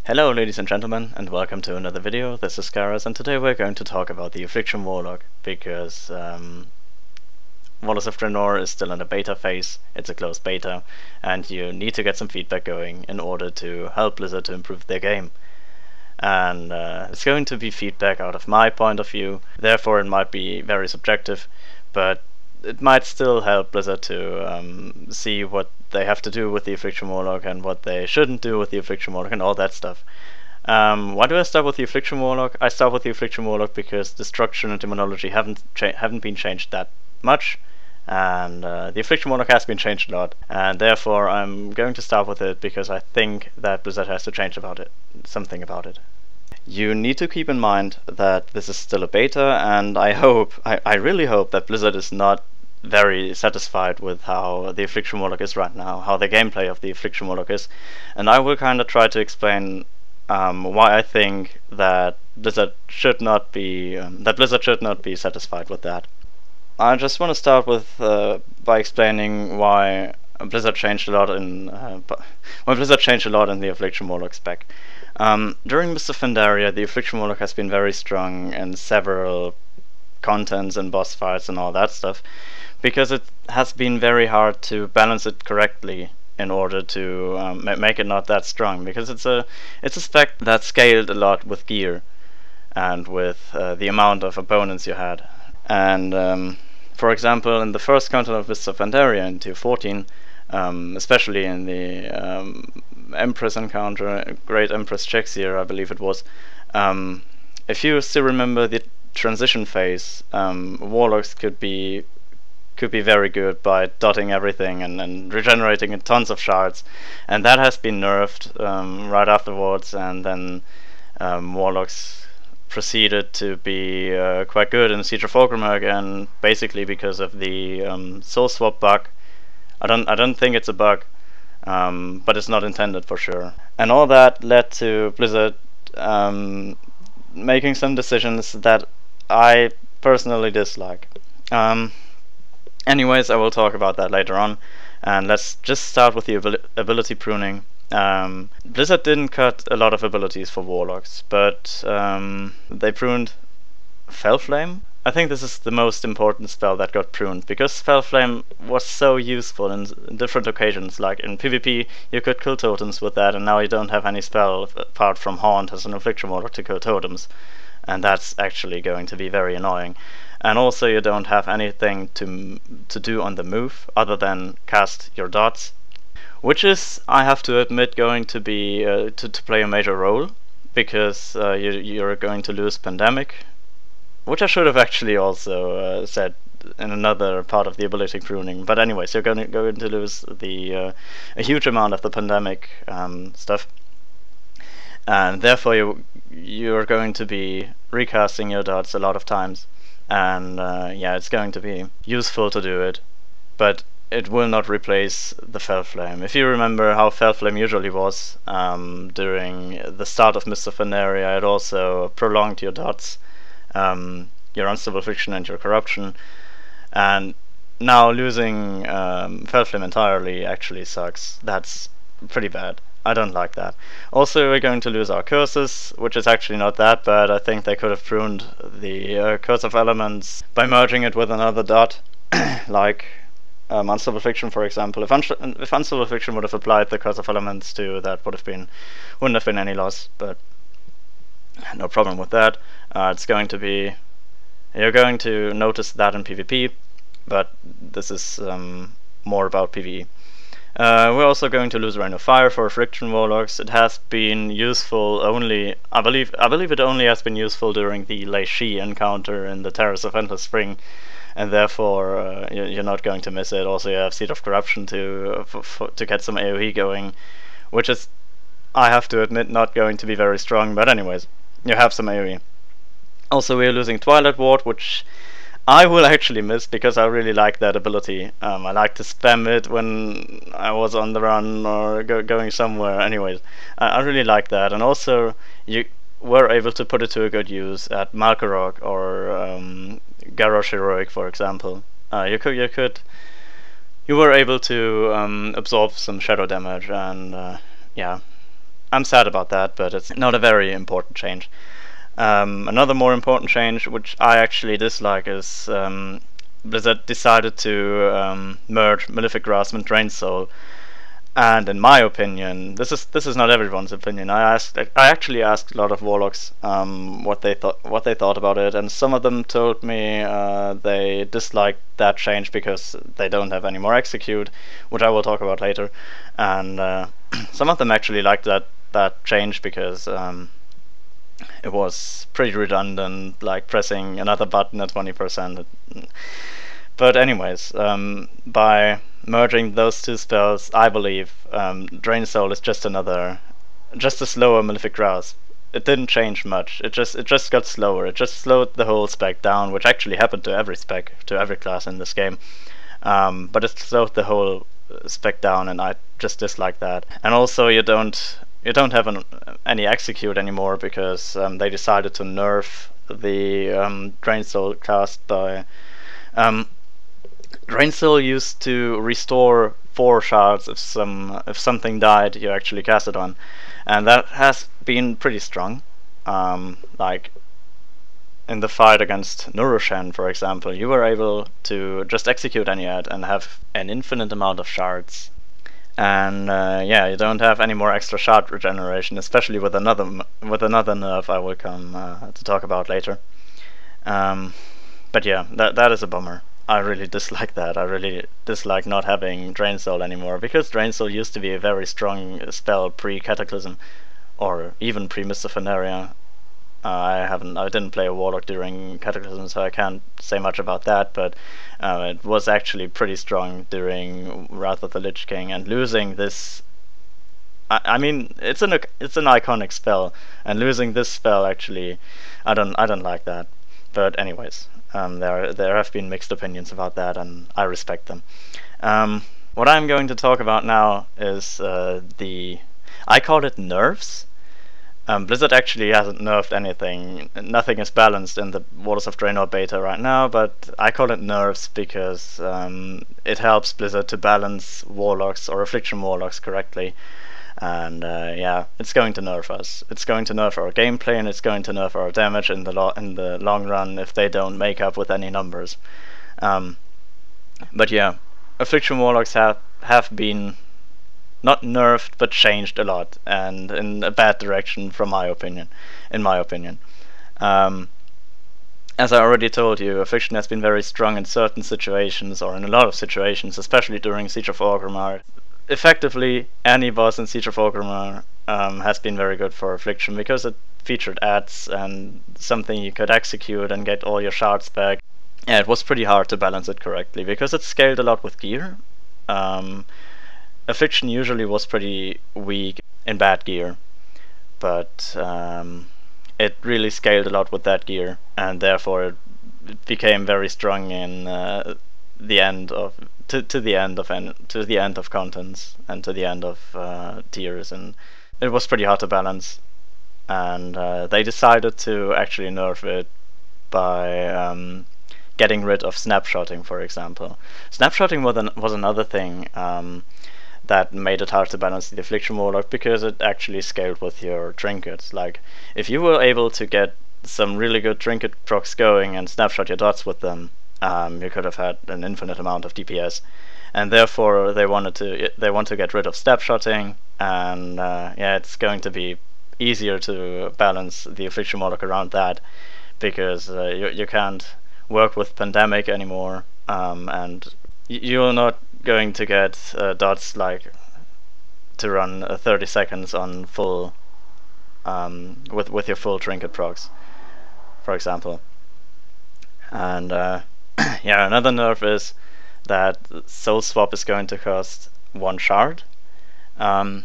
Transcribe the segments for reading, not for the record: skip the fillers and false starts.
Hello ladies and gentlemen, and welcome to another video. This is Garrus, and today we're going to talk about the Affliction Warlock, because Warlords of Draenor is still in the beta phase. It's a closed beta, and you need to get some feedback going in order to help Blizzard to improve their game. And it's going to be feedback out of my point of view, therefore it might be very subjective, but it might still help Blizzard to see what they have to do with the Affliction Warlock and what they shouldn't do with the Affliction Warlock and all that stuff. Why do I start with the Affliction Warlock? I start with the Affliction Warlock because destruction and demonology haven't been changed that much, and the Affliction Warlock has been changed a lot, and therefore I'm going to start with it because I think that Blizzard has to change something about it. You need to keep in mind that this is still a beta, and I really hope that Blizzard is not very satisfied with how the Affliction Warlock is right now, how the gameplay of the Affliction Warlock is, and I will kind of try to explain why I think that Blizzard should not be satisfied with that. I just want to start with by explaining why Blizzard changed a lot in the Affliction Warlock spec. During Mists of Pandaria, the Affliction Warlock has been very strong in several contents and boss fights and all that stuff, because it has been very hard to balance it correctly in order to make it not that strong, because it's a spec that scaled a lot with gear and with the amount of opponents you had. And for example, in the first content of Mists of Pandaria in Tier 14, especially in the Empress encounter, Great Empress Chexier, I believe it was, if you still remember the transition phase, Warlocks could be very good by dotting everything and regenerating in tons of shards, and that has been nerfed right afterwards, and then Warlocks proceeded to be quite good in Siege of Orgrimmar again, basically because of the soul swap bug. I don't think it's a bug, but it's not intended for sure. And all that led to Blizzard making some decisions that I personally dislike. Anyways, I will talk about that later on, and let's just start with the ability pruning. Blizzard didn't cut a lot of abilities for Warlocks, but they pruned Fellflame. I think this is the most important spell that got pruned, because Fellflame was so useful in different occasions. Like in PvP, you could kill totems with that, and now you don't have any spell apart from Haunt as an Affliction Warlock to kill totems, and that's actually going to be very annoying. And also you don't have anything to do on the move other than cast your dots, which is, I have to admit, going to be to play a major role, because you're going to lose Pandemic, which I should have actually also said in another part of the ability pruning. But anyways, you're going to lose a huge amount of the Pandemic stuff, and therefore you're going to be recasting your dots a lot of times. And yeah, it's going to be useful to do it, but it will not replace the Fellflame. If you remember how Fellflame usually was during the start of Mists of Pandaria, it also prolonged your dots, your Unstable Friction and your Corruption, and now losing Fellflame entirely actually sucks. That's pretty bad. I don't like that. Also, we're going to lose our curses, which is actually not that bad. I think they could have pruned the Curse of Elements by merging it with another dot, like Unstable Fiction, for example. If Unstable Fiction would have applied the Curse of Elements to that, wouldn't have been any loss. But no problem with that. You're going to notice that in PvP, but this is more about PvE. We're also going to lose Rain of Fire for Affliction Warlocks. It has been useful only, I believe it only has been useful during the Lei Shi encounter in the Terrace of Endless Spring, and therefore you're not going to miss it. Also, you have Seed of Corruption to get some AoE going, which is, I have to admit, not going to be very strong, but anyways, you have some AoE. Also, we're losing Twilight Ward, which I will actually miss, because I really like that ability. I like to spam it when I was on the run or going somewhere. Anyways, I really like that. And also, you were able to put it to a good use at Malkorok or Garrosh Heroic, for example. You were able to absorb some shadow damage, and yeah, I'm sad about that, but it's not a very important change. Another more important change, which I actually dislike, is Blizzard decided to merge Malefic Grasp and Drain Soul. And in my opinion, this is not everyone's opinion. I actually asked a lot of warlocks what they thought about it, and some of them told me they disliked that change because they don't have any more execute, which I will talk about later. And some of them actually liked that change because it was pretty redundant, like pressing another button at 20%. But anyways, by merging those two spells, I believe Drain Soul is just a slower Malefic Grasp. It didn't change much. It just got slower. It just slowed the whole spec down, which actually happened to every spec, to every class in this game. But it slowed the whole spec down, and I just dislike that. And also, you don't have any execute anymore because they decided to nerf the Drain Soul cast by. Drain Soul used to restore 4 shards if something died you actually cast it on, and that has been pretty strong. Like in the fight against Nurushen, for example, you were able to just execute Eniad and have an infinite amount of shards. And yeah, you don't have any more extra shard regeneration, especially with another nerf I will come to talk about later. But yeah, that is a bummer. I really dislike that. I really dislike not having Drain Soul anymore, because Drain Soul used to be a very strong spell pre-Cataclysm, or even pre-Mist of Phaneria. I didn't play a Warlock during Cataclysm, so I can't say much about that, but it was actually pretty strong during Wrath of the Lich King, and losing this, I mean, it's an iconic spell, and losing this spell actually, I don't like that. But anyways, there have been mixed opinions about that, and I respect them. What I'm going to talk about now is I call it nerfs. Blizzard actually hasn't nerfed anything. Nothing is balanced in the Waters of Draenor beta right now, but I call it nerfs because it helps Blizzard to balance warlocks or affliction warlocks correctly. And yeah, it's going to nerf us. It's going to nerf our gameplay, and it's going to nerf our damage in the long run if they don't make up with any numbers. But yeah, affliction warlocks have been not nerfed but changed a lot, and in a bad direction in my opinion. As I already told you, affliction has been very strong in certain situations, or in a lot of situations, especially during Siege of Orgrimmar. Effectively, any boss in Siege of Orgrimmar has been very good for affliction because it featured ads and something you could execute and get all your shards back. Yeah, it was pretty hard to balance it correctly because it scaled a lot with gear. Affliction usually was pretty weak in bad gear, but it really scaled a lot with that gear, and therefore it became very strong in the end of to the end of contents and to the end of tiers, and it was pretty hard to balance. And they decided to actually nerf it by getting rid of snapshotting, for example. Snapshotting was another thing that made it hard to balance the Affliction Warlock because it actually scaled with your trinkets. Like, if you were able to get some really good trinket procs going and snapshot your dots with them, you could have had an infinite amount of DPS, and therefore they want to get rid of snapshotting, and yeah, it's going to be easier to balance the Affliction Warlock around that, because you can't work with Pandemic anymore, and you're not going to get dots like to run 30 seconds on full with your full trinket procs, for example. And yeah, another nerf is that Soul Swap is going to cost 1 shard. That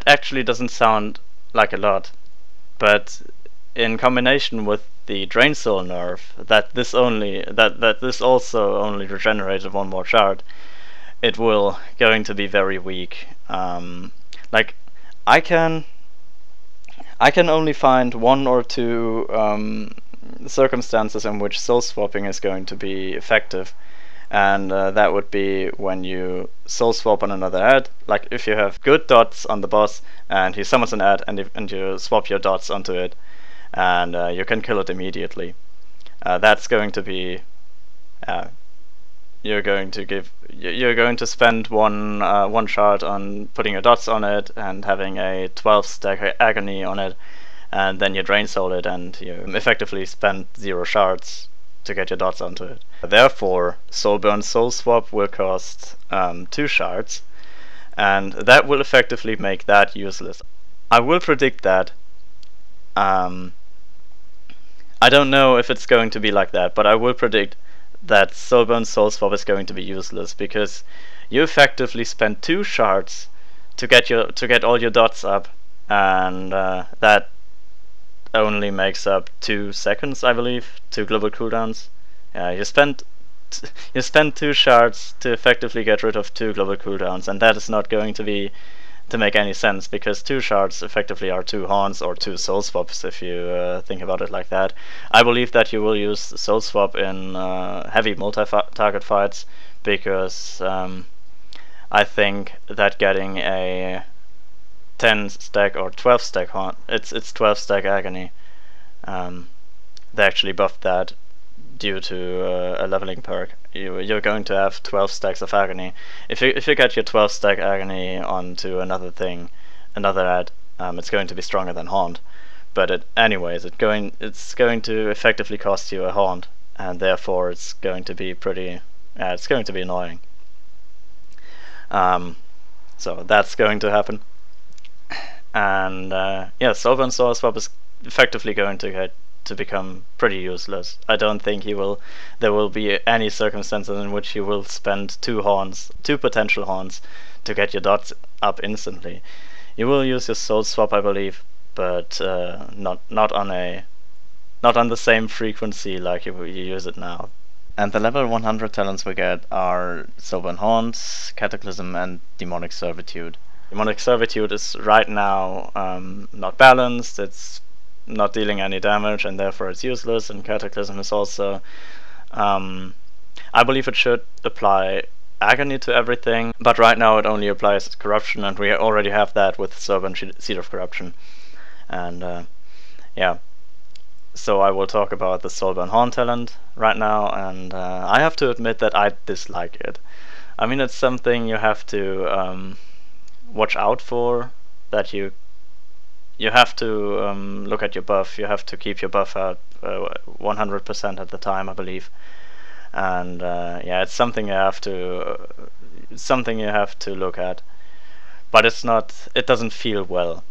actually doesn't sound like a lot, but in combination with the Drain Soul nerf, that this also only regenerated 1 more shard, it will going to be very weak. Like, I can only find 1 or 2 circumstances in which soul swapping is going to be effective, and that would be when you soul swap on another ad. Like if you have good dots on the boss and he summons an ad, and you swap your dots onto it, and you can kill it immediately. That's going to be you're going to spend one shard on putting your dots on it and having a 12 stack agony on it, and then you drain soul it, and you effectively spend 0 shards to get your dots onto it. Therefore, Soulburn Soul Swap will cost 2 shards, and that will effectively make that useless. I will predict that. I don't know if it's going to be like that, but I will predict that Soulburn Soul Swap is going to be useless, because you effectively spend 2 shards to get all your dots up, and that only makes up 2 seconds, I believe, 2 global cooldowns. You spend 2 shards to effectively get rid of 2 global cooldowns, and that is not going to make any sense, because 2 shards effectively are 2 haunts or 2 soul swaps, if you think about it like that. I believe that you will use soul swap in heavy multi-target fights, because I think that getting a 10 stack or 12 stack haunt, it's 12 stack agony. They actually buffed that due to a leveling perk. You're going to have 12 stacks of agony. If you get your 12 stack agony onto another thing, another ad, it's going to be stronger than haunt. But anyways, it's going to effectively cost you a haunt, and therefore it's going to be it's going to be annoying. So that's going to happen. And yeah, Soulburn Soul Swap is effectively going to become pretty useless. I don't think there will be any circumstances in which you will spend 2 potential haunts to get your dots up instantly. You will use your soul swap, I believe, but not on the same frequency like you use it now. And the level 100 talents we get are Soulburn Haunt, Cataclysm, and Demonic Servitude. Demonic Servitude is right now not balanced, it's not dealing any damage, and therefore it's useless, and Cataclysm is also I believe it should apply agony to everything, but right now it only applies corruption, and we already have that with Soulburn Seed of Corruption. And yeah, so I will talk about the Soulburn Haunt talent right now, and I have to admit that I dislike it. I mean, it's something you have to watch out for, that you have to look at your buff, you have to keep your buff at 100% at the time, I believe. And yeah, it's something you have to look at, but it doesn't feel well,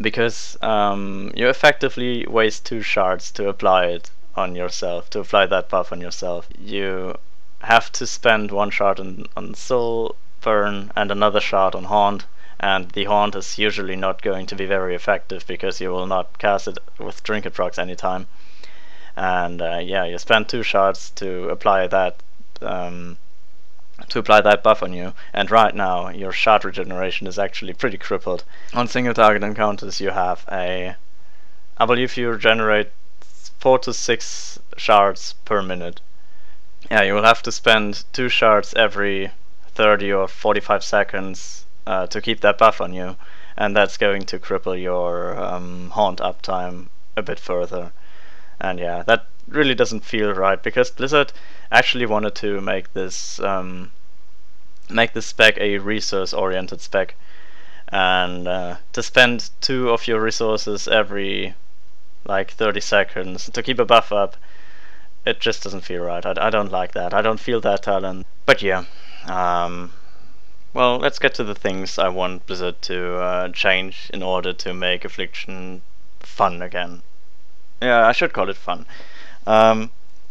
because you effectively waste 2 shards to apply it on yourself, to apply that buff on yourself. You have to spend 1 shard on Soul Burn and another shard on Haunt, and the Haunt is usually not going to be very effective because you will not cast it with Trinket procs anytime. And yeah, you spend 2 shards to apply that buff on you, and right now your shard regeneration is actually pretty crippled. On single target encounters you have I believe you regenerate 4 to 6 shards per minute. Yeah, you will have to spend 2 shards every 30 or 45 seconds to keep that buff on you, and that's going to cripple your Haunt uptime a bit further. And yeah, that really doesn't feel right, because Blizzard actually wanted to make this spec a resource-oriented spec, and to spend 2 of your resources every like 30 seconds to keep a buff up, it just doesn't feel right. I don't like that. I don't feel that talent. But yeah, well, let's get to the things I want Blizzard to change in order to make Affliction fun again. Yeah, I should call it fun.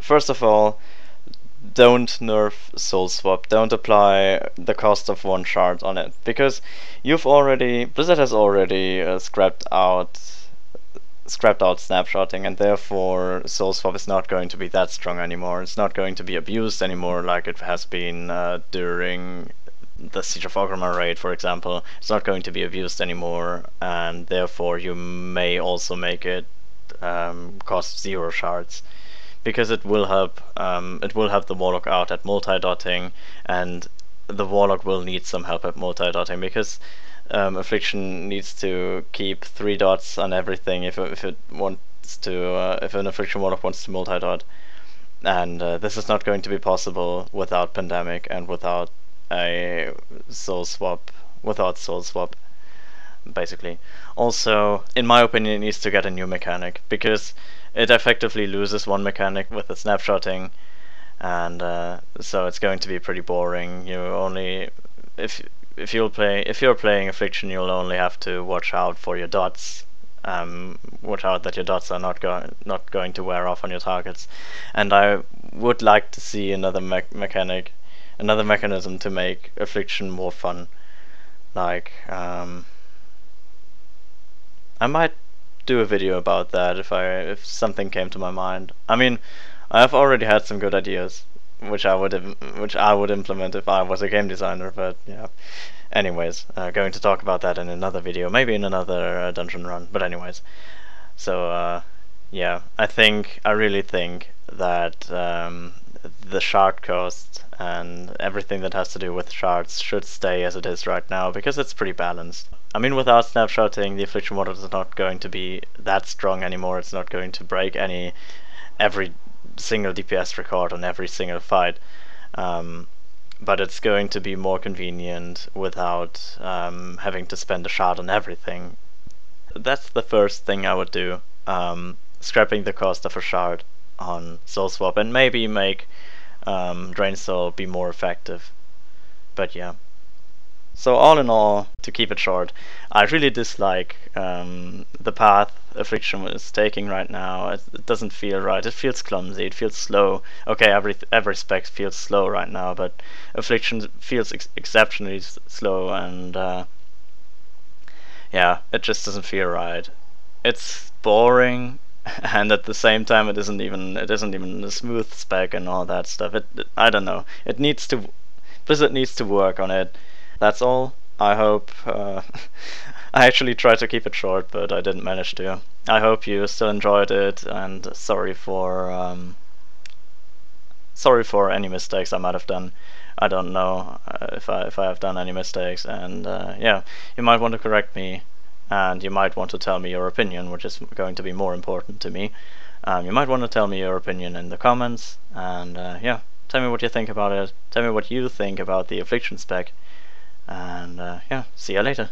First of all, don't nerf Soul Swap. Don't apply the cost of 1 shard on it, because Blizzard has already scrapped out snapshotting, and therefore Soul Swap is not going to be that strong anymore. It's not going to be abused anymore like it has been during the Siege of Orgrimmar raid, for example. It's not going to be abused anymore, and therefore you may also make it cost 0 shards, because it will help the Warlock out at multi-dotting, and the Warlock will need some help at multi-dotting, because Affliction needs to keep 3 dots on everything if it wants to, if an Affliction Warlock wants to multi-dot, and this is not going to be possible without Pandemic and without a Soul Swap, basically. Also, in my opinion, it needs to get a new mechanic, because it effectively loses one mechanic with the snapshotting, and so it's going to be pretty boring. You only, if you're playing Affliction, you'll only have to watch out for your dots. Watch out that your dots are not going to wear off on your targets. And I would like to see another mechanism to make Affliction more fun. Like, I might do a video about that if something came to my mind. I mean, I've already had some good ideas, which I would implement if I was a game designer. But yeah. Anyways, going to talk about that in another video, maybe in another dungeon run. But anyways, so yeah, I really think that the shard cost and everything that has to do with shards should stay as it is right now, because it's pretty balanced. I mean, without snapshotting, the Affliction Warlock is not going to be that strong anymore. It's not going to break every single DPS record on every single fight. But it's going to be more convenient without having to spend a shard on everything. That's the first thing I would do, scrapping the cost of a shard on Soul Swap, and maybe make Drain Soul be more effective. But yeah. So all in all, to keep it short, I really dislike the path Affliction is taking right now. It doesn't feel right. It feels clumsy. It feels slow. Okay, every spec feels slow right now, but Affliction feels exceptionally slow, and yeah, it just doesn't feel right. It's boring, and at the same time, it isn't even a smooth spec and all that stuff. I don't know. Blizzard needs to work on it. That's all. I hope I actually tried to keep it short, but I didn't manage to. I hope you still enjoyed it, and sorry for any mistakes I might have done. I don't know if I have done any mistakes, and yeah, you might want to correct me, and you might want to tell me your opinion, which is going to be more important to me. You might want to tell me your opinion in the comments, and yeah, tell me what you think about it. Tell me what you think about the Affliction spec. And yeah, see you later.